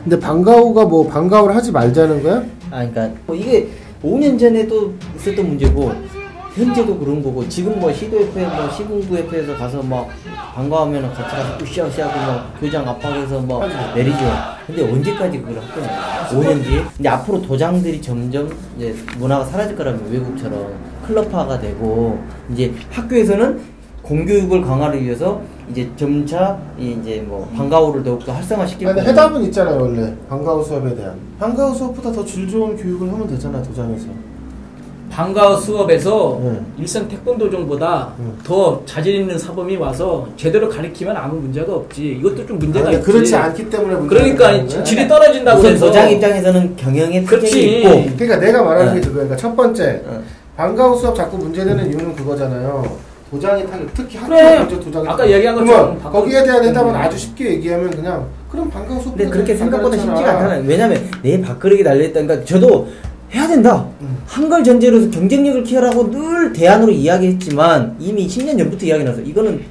근데 방과후가 뭐 방과후를 하지 말자는 거야? 그러니까 뭐 이게 5년 전에도 있었던 문제고 현재도 그런 거고 지금 뭐 시도협회 뭐 시군구협회에서 가서 막 방과하면 같이 가서 으쌰으쌰하고 막 교장 압박해서 뭐 내리죠. 근데 언제까지 그걸 할 거냐? 5년 뒤에. 근데 앞으로 도장들이 점점 이제 문화가 사라질 거라면 외국처럼 클럽화가 되고 이제 학교에서는 공교육을 강화를 위해서 이제 점차 이제 뭐 방과후를 더욱더 활성화시킬 거고. 해답은 있잖아요 원래 방과후 수업에 대한. 방과후 수업보다 더 질 좋은 교육을 하면 되잖아 도장에서. 방과후 수업에서 일선 태권도종보다 더 자질 있는 사범이 와서 제대로 가르치면 아무 문제가 없지. 이것도 좀 문제가 있지. 그렇지 않기 때문에 그러니까 질이 떨어진다고 해서 도장 입장에서는 경영의 특징이 있고. 그러니까 내가 말하는 게 그거야. 그러니까 첫 번째 방과후 수업 자꾸 문제되는 이유는 그거잖아요. 도장이 특히 학교 도장이 아까 얘기한 것처럼 거기에 대한 해답은 아주 쉽게 얘기하면 그냥 그럼 방과후 수업. 근데 그렇게 생각보다 쉽지가 않잖아요. 왜냐면 내 밥그릇이 달려있다. 그러니까 저도 해야 된다. 한걸 전제로 해서 경쟁력을 키우라고 늘 대안으로 이야기했지만 이미 10년 전부터 이야기 나서 이거는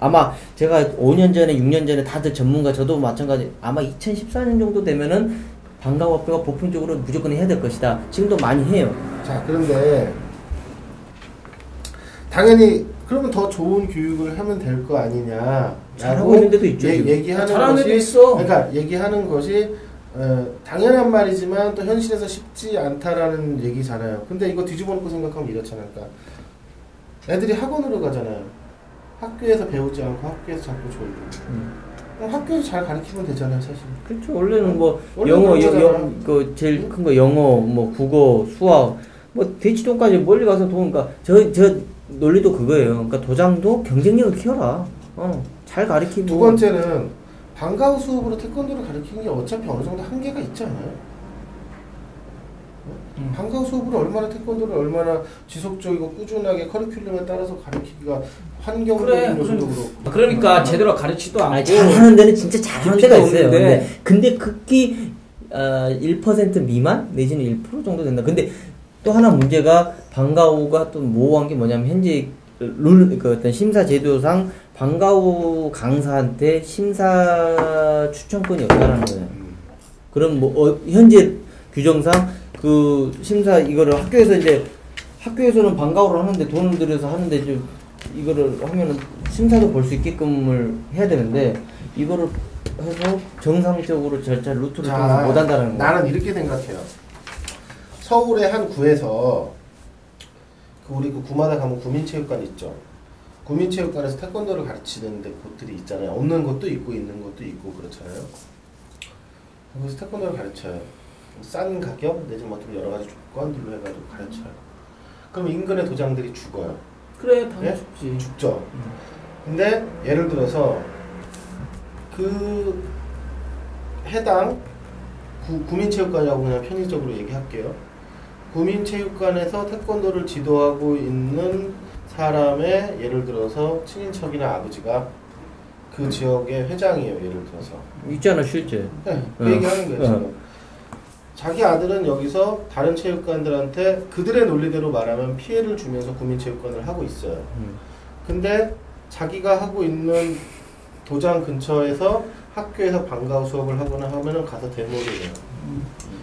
아마 제가 5년 전에 6년 전에 다들 전문가 저도 마찬가지 아마 2014년 정도 되면은 방과후학교가 보편적으로 무조건 해야 될 것이다. 지금도 많이 해요. 자 그런데 당연히 그러면 더 좋은 교육을 하면 될 거 아니냐. 잘하고 있는 데도 있죠. 얘기하는 잘하는 것이 데도 있어. 그러니까 얘기하는 것이 당연한 말이지만 또 현실에서 쉽지 않다라는 얘기잖아요. 근데 이거 뒤집어 놓고 생각하면 이렇잖아요. 그러니까 애들이 학원으로 가잖아요. 학교에서 배우지 않고 학교에서 자꾸 졸고. 학교에서 잘 가르치면 되잖아요, 사실. 그렇죠. 원래는 뭐 영어, 그 제일 큰 거 영어, 뭐 국어, 수학, 뭐 대치동까지 멀리 가서 돈, 그러니까 저 논리도 그거예요. 그러니까 도장도 경쟁력을 키워라. 잘 가르치고. 두 번째는 방과후 수업으로 태권도를 가르치는 게 어차피 어느 정도 한계가 있지 않아요? 방과후 수업으로 얼마나 태권도를 얼마나 지속적이고 꾸준하게 커리큘럼에 따라서 가르치기가 환경적인 요소도 그렇고. 그러니까 제대로 가르치도 않고. 잘하는 데는 진짜 잘하는 데가 있어요. 근데 극히 1% 미만 내지는 1% 정도 된다. 근데 또 하나 문제가 방과후가 또 모호한 게 뭐냐면 현재 그 어떤 심사 제도상 방과후 강사한테 심사 추천권이 없다는 거예요. 그럼 뭐 현재 규정상 그 심사 이거를 학교에서는 방과후를 하는데 돈을 들여서 하는데 좀 이거를 하면은 심사도 볼 수 있게끔을 해야 되는데 이거를 해서 정상적으로 절차를 루트를 통해서 못 한다는 거예요. 나는 이렇게 생각해요. 서울의 한 구에서 우리 그 구마다 가면 구민체육관 있죠. 구민체육관에서 태권도를 가르치는 데 곳들이 있잖아요. 없는 곳도 있고 있는 곳도 있고 그렇잖아요. 거기서 태권도를 가르쳐요. 싼 가격 내지는 뭐 여러 가지 조건들로 해가지고 가르쳐요. 그럼 인근의 도장들이 죽어요. 그래, 당연히 죽지. 죽죠. 근데 예를 들어서 그 해당 구민체육관이라고 그냥 편의적으로 얘기할게요. 구민체육관에서 태권도를 지도하고 있는 사람의 예를 들어서 친인척이나 아버지가 그 지역의 회장이에요. 예를 들어서 있잖아 실제. 네, 그 얘기하는 거예요. 지금. 자기 아들은 여기서 다른 체육관들한테 그들의 논리대로 말하면 피해를 주면서 구민체육관을 하고 있어요. 근데 자기가 하고 있는 도장 근처에서 학교에서 방과후 수업을 하거나 하면은 가서 데모를 해요.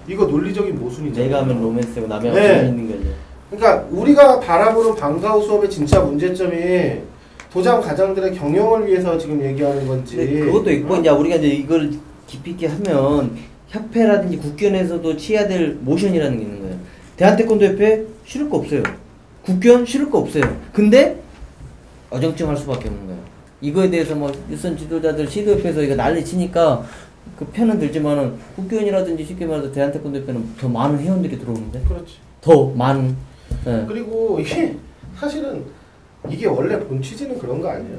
이거 논리적인 모순이죠. 내가 하면 로맨스고 남이 하면 재밌는 거죠. 그러니까 우리가 바라보는 방과후 수업의 진짜 문제점이 도장 가장들의 경영을 위해서 지금 얘기하는 건지. 그것도 있고 이제 우리가 이제 이걸 깊이 있게 하면 협회라든지 국견에서도 취해야 될 모션이라는 게 있는 거예요. 대한태권도협회 싫을 거 없어요. 국견 싫을 거 없어요. 근데 어정쩡할 수밖에 없는 거예요. 이거에 대해서 뭐 일선 지도자들 시도협회에서 이거 난리 치니까 그 편은 들지만은 국견이라든지 쉽게 말해서 대한태권도협회는 더 많은 회원들이 들어오는데. 그렇지. 더 많은. 네. 그리고 이게 사실은 이게 원래 본 취지는 그런 거 아니에요?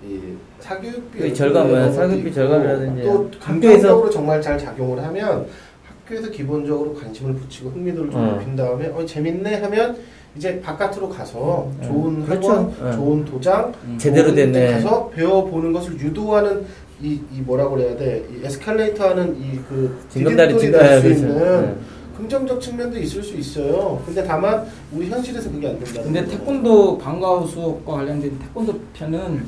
이 사교육비 사교육비 절감이라든지 또 학교에서 정말 잘 작용을 하면 학교에서 기본적으로 관심을 붙이고 흥미도를 좀 높인 다음에 재밌네 하면 이제 바깥으로 가서 좋은 학원, 좋은 도장, 제대로 됐네 가서 배워보는 것을 유도하는 이 뭐라고 그래야 돼? 이 에스컬레이터하는 이 그 디딤돌이 될 수 있는 긍정적 측면도 있을 수 있어요. 근데 다만 우리 현실에서 그게 안 된다. 근데 태권도 방과후 수업과 관련된 태권도 편은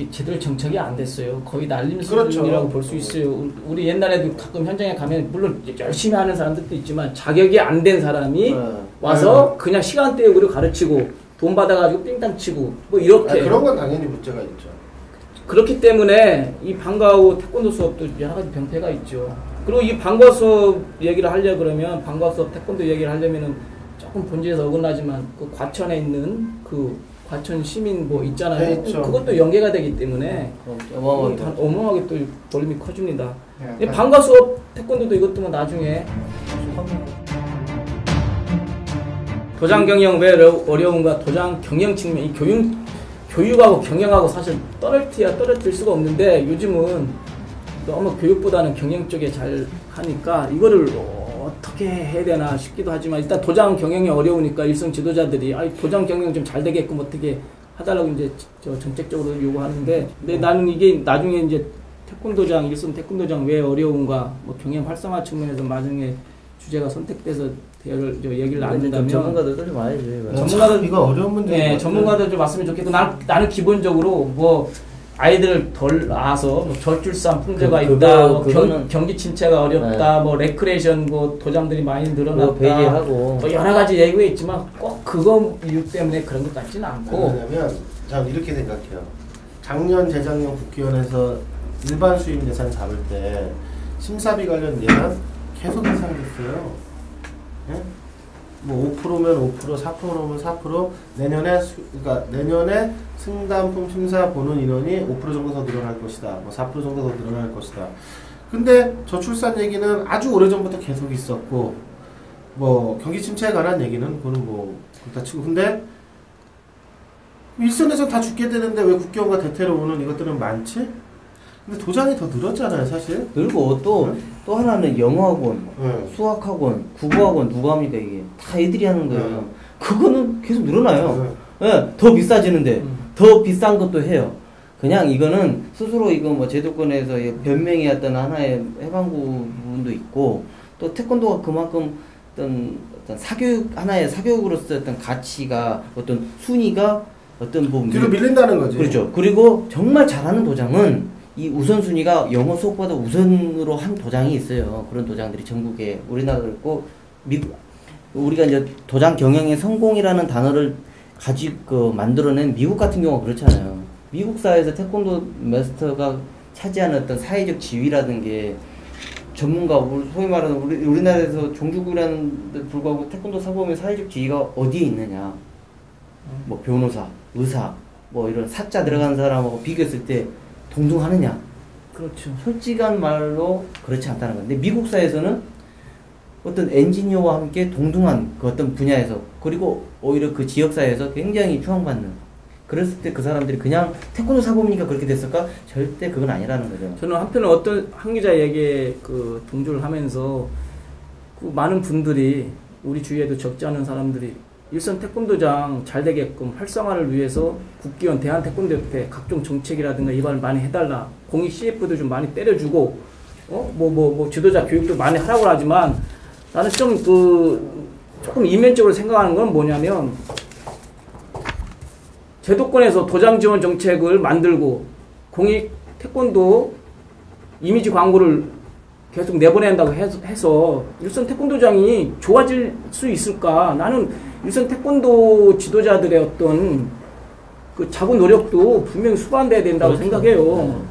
제대로 정착이 안 됐어요. 거의 날림 그렇죠. 수준이라고 볼 수 있어요. 우리 옛날에도 가끔 현장에 가면 물론 열심히 하는 사람들도 있지만 자격이 안 된 사람이 와서 그냥 시간 때우기로 가르치고 돈 받아가지고 띵땅 치고 뭐 이렇게. 그런 건 당연히 문제가 있죠. 그렇기 때문에 이 방과후 태권도 수업도 여러 가지 병폐가 있죠. 그리고 이 방과후 수업 얘기를 하려 그러면 방과후 수업 태권도 얘기를 하려면은 조금 본질에서 어긋나지만 그 과천에 있는 그 과천 시민 뭐 있잖아요. 네, 그것도 연계가 되기 때문에 어마어마하게 또 볼륨이 커집니다. 네, 방과후 수업 태권도도 이것도 뭐 나중에 도장 경영 왜 어려운가? 도장 경영 측면 이 교육하고 경영하고 사실 떨어뜨릴 수가 없는데 요즘은 너무 교육보다는 경영 쪽에 잘 하니까 이거를 어떻게 해야 되나 싶기도 하지만 일단 도장 경영이 어려우니까 일선 지도자들이 도장 경영 좀 잘 되게끔 어떻게 해달라고 이제 정책적으로 요구하는데 근데 나는 이게 나중에 이제 태권도장 일선 태권도장 왜 어려운가 뭐 경영 활성화 측면에서 나중에 주제가 선택돼서 얘기를 나눈다면 전문가들도 좀 와야지. 전문가들 이거 어려운 문제. 네, 전문가들 좀 왔으면 좋겠고 나는 기본적으로 뭐 아이들 덜 낳아서 뭐 저출산 풍조가 있다, 뭐 경기 침체가 어렵다, 뭐 레크레이션 뭐 도장들이 많이 늘어났다, 배제하고 뭐 여러 가지 얘기가 있지만 꼭 그거 이유 때문에 그런 것 같지는 않고. 왜냐면 전 이렇게 생각해요. 작년 재작년 국회의원에서 일반 수입 예산 잡을 때 심사비 관련 예산 계속 인상됐어요. 예? 뭐 5%면 5%, 4%면 4%, 그러니까 내년에 승담품 심사 보는 인원이 5% 정도 더 늘어날 것이다. 뭐 4% 정도 더 늘어날 것이다. 근데 저출산 얘기는 아주 오래전부터 계속 있었고, 뭐 경기 침체에 관한 얘기는 그거는 뭐 그렇다 치고, 근데 일선에서 다 죽게 되는데 왜 국회의원과 대테러 오는 이것들은 많지? 근데 도장이 더 늘었잖아요, 사실. 늘고 또 하나는 영어학원, 수학학원, 국어학원 누가 합니까 이게? 다 애들이 하는 거예요. 그거는 계속 늘어나요. 네, 더 비싸지는데 더 비싼 것도 해요. 그냥 이거는 스스로 이거 뭐 제도권에서 변명이 어떤 하나의 해방구 부분도 있고 또 태권도가 그만큼 어떤 하나의 사교육으로서 어떤 가치가 어떤 순위가 어떤 부분 뒤로 밀린다는 거지. 그렇죠. 그리고 정말 잘하는 도장은 이 우선순위가 영어 수업보다 우선으로 한 도장이 있어요. 그런 도장들이 전국에 우리나라도 있고 미국 우리가 이제 도장 경영의 성공이라는 단어를 가지고 만들어낸 미국 같은 경우가 그렇잖아요. 미국 사회에서 태권도 마스터가 차지하는 어떤 사회적 지위라는 게 전문가, 소위 말하는 우리나라에서 종주국이라는 데 불구하고 태권도 사범의 사회적 지위가 어디에 있느냐. 뭐 변호사, 의사, 뭐 이런 사자 들어간 사람하고 비교했을 때 동등하느냐? 그렇죠. 솔직한 말로 그렇지 않다는 건데 미국 사회에서는 어떤 엔지니어와 함께 동등한 그 어떤 분야에서 그리고 오히려 그 지역사회에서 굉장히 추앙받는 그랬을 때 그 사람들이 그냥 태권도 사범이니까 그렇게 됐을까? 절대 그건 아니라는 거죠. 저는 한편은 어떤 한 기자 얘기에 그 동조를 하면서 그 많은 분들이 우리 주위에도 적지 않은 사람들이 일선 태권도장 잘 되게끔 활성화를 위해서 국기원 대한태권도협회 각종 정책이라든가 이반을 많이 해달라. 공익 CF도 좀 많이 때려주고, 뭐 지도자 교육도 많이 하라고 하지만 나는 조금 이면적으로 생각하는 건 뭐냐면 제도권에서 도장 지원 정책을 만들고 공익 태권도 이미지 광고를 계속 내보낸다고 해서 일선 태권도장이 좋아질 수 있을까? 나는 일선 태권도 지도자들의 어떤 그 자구 노력도 분명히 수반돼야 된다고 생각해요.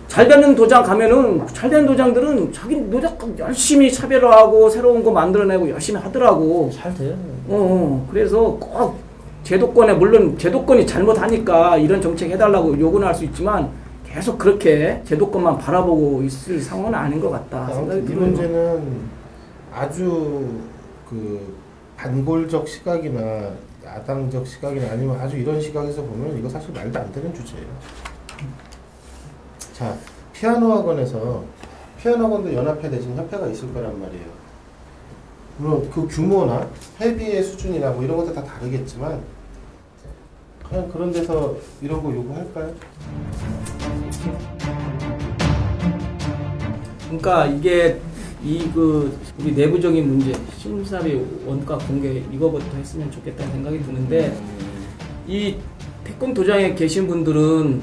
잘 되는 도장 가면은 잘 되는 도장들은 자기 노력 열심히 차별화하고 새로운 거 만들어내고 열심히 하더라고. 잘 돼요. 그래서 꼭 제도권에 물론 제도권이 잘못하니까 이런 정책 해달라고 요구는 할 수 있지만 계속 그렇게 제도권만 바라보고 있을 상황은 아닌 것 같다 생각이 들어요. 이 문제는 아주 그 반골적 시각이나 야당적 시각이나 아니면 아주 이런 시각에서 보면 이거 사실 말도 안 되는 주제예요. 자, 피아노 학원도 연합회 대신 협회가 있을 거란 말이에요. 물론 그 규모나 회비의 수준이나 뭐 이런 것도 다 다르겠지만 그냥 그런 데서 이런 거 요구할까요? 그러니까 이게 우리 내부적인 문제, 심사비 원가 공개 이거부터 했으면 좋겠다는 생각이 드는데 이 태권도장에 계신 분들은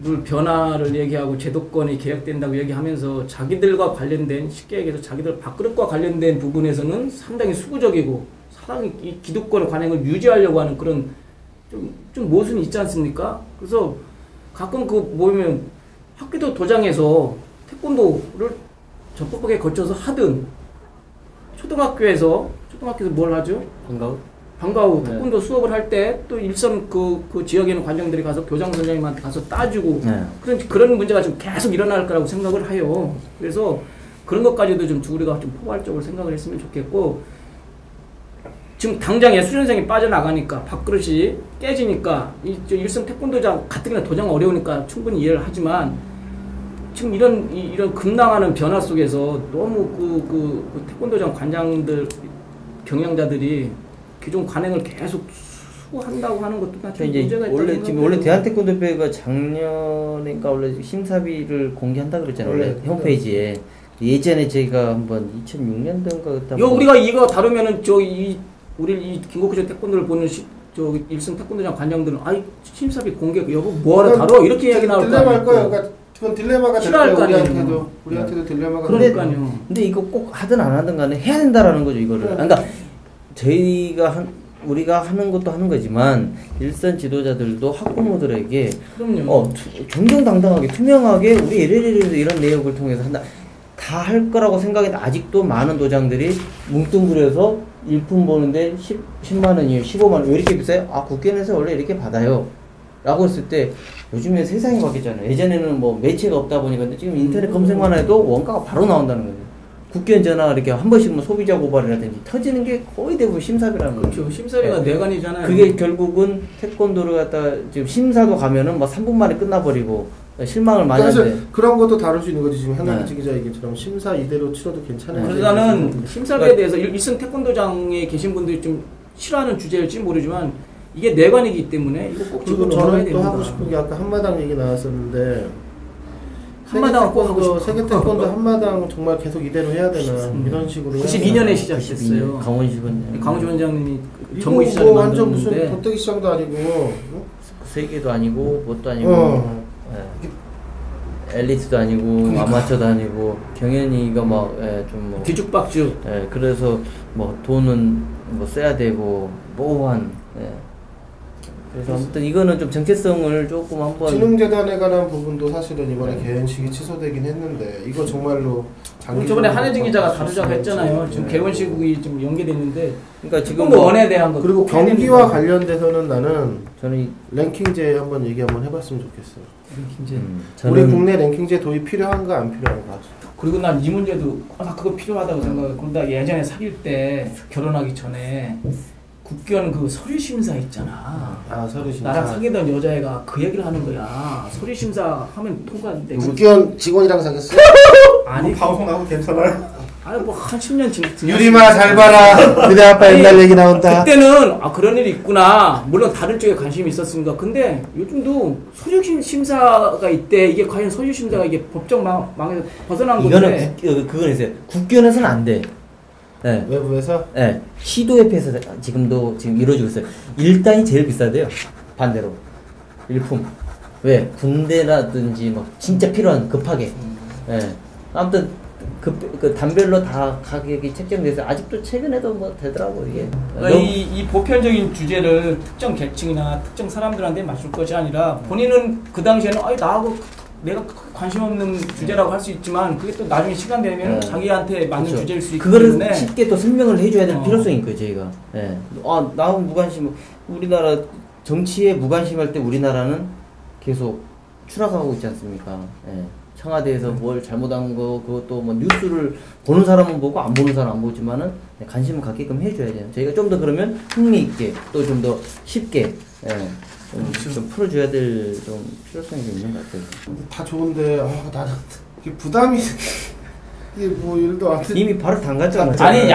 룰 변화를 얘기하고 제도권이 개혁된다고 얘기하면서 자기들과 관련된 쉽게 얘기해서 자기들 밥그릇과 관련된 부분에서는 상당히 수구적이고 상당히 이 기득권 관행을 유지하려고 하는 그런 좀 모순이 있지 않습니까? 그래서 가끔 그 모이면 학교도 도장에서 태권도를 적법하게 거쳐서 하든 초등학교에서 뭘 하죠? 방과 후 태권도 수업을 할 때 또 일선 그 지역에 있는 관장들이 가서 교장 선생님한테 가서 따주고 그런 문제가 좀 계속 일어날 거라고 생각을 해요. 그래서 그런 것까지도 좀 우리가 좀 포괄적으로 생각을 했으면 좋겠고 지금 당장 예술현생이 빠져나가니까 밥그릇이 깨지니까 일선 태권도장 가뜩이나 도장 어려우니까 충분히 이해를 하지만 지금 이런 급락하는 변화 속에서 너무 그 태권도장 관장들 경영자들이 기존 관행을 계속 수호한다고 하는 것도 좀 문제가 있다고 지금 원래 대한태권도협회가 작년인가 원래 심사비를 공개한다 그랬잖아요. 원래 홈페이지에 예전에 저희가 한번 2006년도인가 우리가 이거 다루면은 우리 이 김국효 태권도를 보는 일선 태권도장 관장들은 심사비 공개 여부 뭐하러 다뤄 이렇게 이야기 나올 거 아니에요. 그러니까 그건 딜레마가 될 거예요. 우리한테도 딜레마가. 그러니까요. 근데 이거 꼭 하든 안 하든 간에 해야 된다라는 거죠 이거를. 그러니까 우리가 하는 것도 하는 거지만 일선 지도자들도 학부모들에게 정정당당하게 투명하게 우리 이런 내역을 통해서 한다. 다 할 거라고 생각했는데 아직도 많은 도장들이 뭉뚱그려서 일품 보는데 10만 원이에요. 15만 원. 왜 이렇게 비싸요? 국견에서 원래 이렇게 받아요. 라고 했을 때 요즘에 세상이 바뀌었잖아요. 예전에는 뭐 매체가 없다 보니까 지금 인터넷 검색만 해도 원가가 바로 나온다는 거예요. 국견 전화 이렇게 한 번씩 뭐 소비자 고발이라든지 터지는 게 거의 대부분 심사비라는 거예요. 그렇죠. 심사비가 내관이잖아요. 그게 결국은 태권도를 갖다 지금 심사도 가면은 뭐 3분 만에 끝나버리고 실망을 많이 하는데 그런 것도 다룰 수 있는 거지. 지금 현장기치 기자 얘기처럼 심사 이대로 치러도 괜찮은 그래서 나는 심사비에 대해서 일선 태권도장에 계신 분들이 좀 싫어하는 주제일지 모르지만 이게 내관이기 때문에 이거 꼭 그리고 저는 또 하고 싶은 게 아까 한마당 얘기 나왔었는데 세계 태권도 한마당 정말 계속 이대로 해야 되나 이런 식으로 92년에 시작했어요. 강원시 원장님이 정부 시장이 완전 무슨 돗대기 시장도 아니고 세계도 아니고 뭣도 아니고 엘리트도 아니고 그러니까. 아마추어도 아니고 경연이가 좀 뒤죽박죽 그래서 돈은 써야 되고 모호한 그래서 아무튼 이거는 좀 정체성을 조금 한번 진흥재단에 관한 부분도 사실은 이번에 개원식이 취소되긴 했는데 이거 정말로 저번에 한혜진 기자가 다루자고 했잖아요. 지금 개원식이 좀 연계됐는데 그러니까 지금 원에 대한 것 그리고 경기와 관련돼서는 저는 랭킹제 한번 얘기 한번 해봤으면 좋겠어요. 랭킹제 우리 국내 랭킹제 도입 필요한가 안 필요한가. 그리고 난 이 문제도 나 그거 필요하다고 생각해. 그러다 예전에 사귈 때 결혼하기 전에 국견 그 서류 심사 있잖아. 서류 심사. 나랑 사귀던 여자애가 그 얘기를 하는 거야. 서류 심사 하면 통과인데. 국견 직원이랑 사귀었어? 아니 방송 나오고 괜찮아요? 아니 뭐 한 10년 지금 유리마 잘 봐라. 그대 아빠 옛날 얘기 나온다. 그때는 그런 일이 있구나. 물론 다른 쪽에 관심이 있었으니까. 근데 요즘도 서류 심사가 있대. 이게 과연 서류 심사가 이게 법적 망에서 벗어난 건데. 이거는 그건 있어요. 국견에서는 안 돼. 네. 외부에서? 네. 시도협회에서 지금 이루어지고 있어요. 일단이 제일 비싸대요. 반대로. 일품. 왜? 군대라든지 진짜 필요한 급하게. 네. 아무튼 그 단별로 다 가격이 책정돼서 아직도 최근에도 되더라고 이게. 그러니까 이 보편적인 주제를 특정 계층이나 특정 사람들한테 맞출 것이 아니라 본인은 그 당시에는 나하고 내가 관심 없는 주제라고 할 수 있지만 그게 또 나중에 시간 되면 자기한테 맞는 그렇죠. 주제일 수 있기 때문에 그거를 쉽게 또 설명을 해줘야 될 필요성이 있고요 저희가. 나하고 무관심. 우리나라 정치에 무관심할 때 우리나라는 계속 추락하고 있지 않습니까? 청와대에서 뭘 잘못한 거 그것도 뉴스를 보는 사람은 보고 안 보는 사람은 안 보지만은 관심을 갖게끔 해줘야 돼요. 저희가 좀 더 그러면 흥미 있게 또 좀 더 쉽게. 좀 풀어줘야 될 좀 필요성이 좀 있는 것 같아요. 다 좋은데 나는 부담이 이게 뭐 일도 안 이미 바로 담갔잖아요. 아니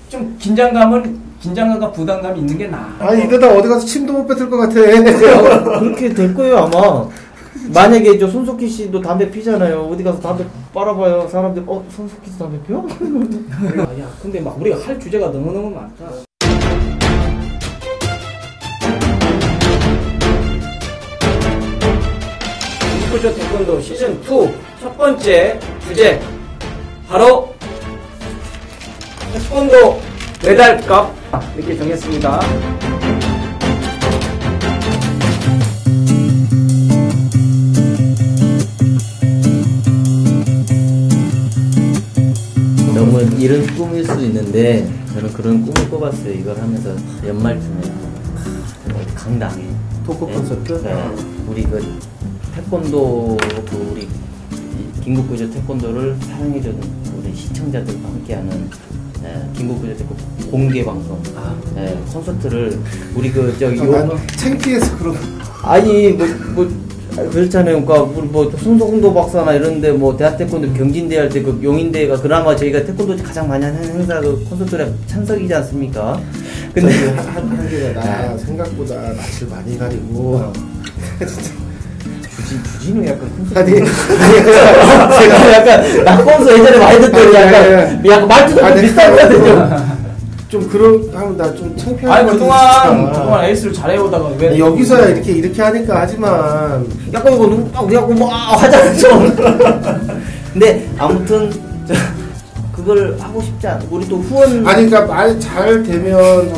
좀 긴장감과 부담감이 있는 게 나아. 아니 이러다 어디 가서 침도 못 뱉을 것 같아. 그렇게 될 거예요 아마. 만약에 손석희 씨도 담배 피잖아요. 어디 가서 담배 빨아봐요. 사람들 손석희 씨 담배 피워? 근데 우리가 할 주제가 너무너무 많다. 김국구조 태권도 시즌2 첫 번째 주제 바로 태권도 메달값 이렇게 정했습니다. 너무 이런 꿈일 수 있는데 저는 그런 꿈을 꿔봤어요. 이걸 하면서 연말쯤에 어디 강당에 토크 콘서트? 네. 우리 그 태권도 우리 김국구조 태권도를 사랑해주는 우리 시청자들과 함께하는 김국구조 태권도 공개 방송 콘서트를 우리 그 저기 창피해서 그런 아니 뭐 그렇잖아요. 그러니까 뭐 손석운도 박사나 이런데 뭐 대학 태권도 경진대 할 때 그 용인대가 그나마 저희가 태권도 가장 많이 하는 행사 그 콘서트에 참석이지 않습니까? 근데 한개가 생각보다 낯을 많이 가리고 주진우 약간 콘서트 아니 제가 약간 낙콘서 예전에 많이 듣던 약간 말투도 좀 비슷한 것 같아요. 좀 그런 하면 나 좀 창피한 아니 것 그동안 에이스를 잘해오다가 왜 여기서야 이렇게 하니까 하지만 약간 이거 우리 하고 뭐 하잖아 좀. 근데 아무튼 그걸 하고 싶지 않아. 우리 또 후원 아니 그러니까 말 잘 되면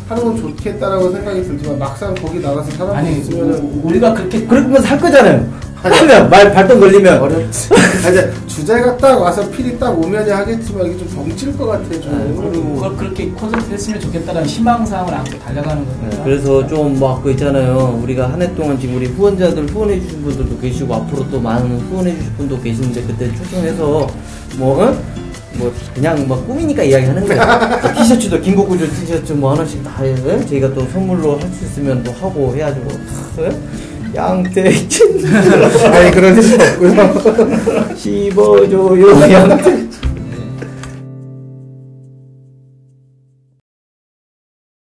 하는 건 좋겠다라고 생각이 들지만 막상 거기 나가서 사람이 아니 있으면은 우리가 그렇게 그러면 살 거잖아요. 하면 말 발동 걸리면 어렵지. 이제 주제가 딱 와서 필이 딱 오면야 하겠지만 이게 좀 벙칠 것 같아 좀. 그리고 그걸 그렇게 콘서트 했으면 좋겠다는 희망사항을 안고 달려가는 거예요. 그래서 좀 막 그 있잖아요. 우리가 한 해 동안 지금 우리 후원자들 후원해 주신 분들도 계시고 앞으로 또 많은 후원해 주실 분도 계시는데 그때 초청해서 뭐 그냥 뭐 꿈이니까 이야기하는 거야. 티셔츠도 김국구조 티셔츠 뭐 하나씩 다 해. 저희가 또 선물로 할 수 있으면 또 하고 해가지고 양태진 아니 그런 일 없고요. 씹어줘요 양태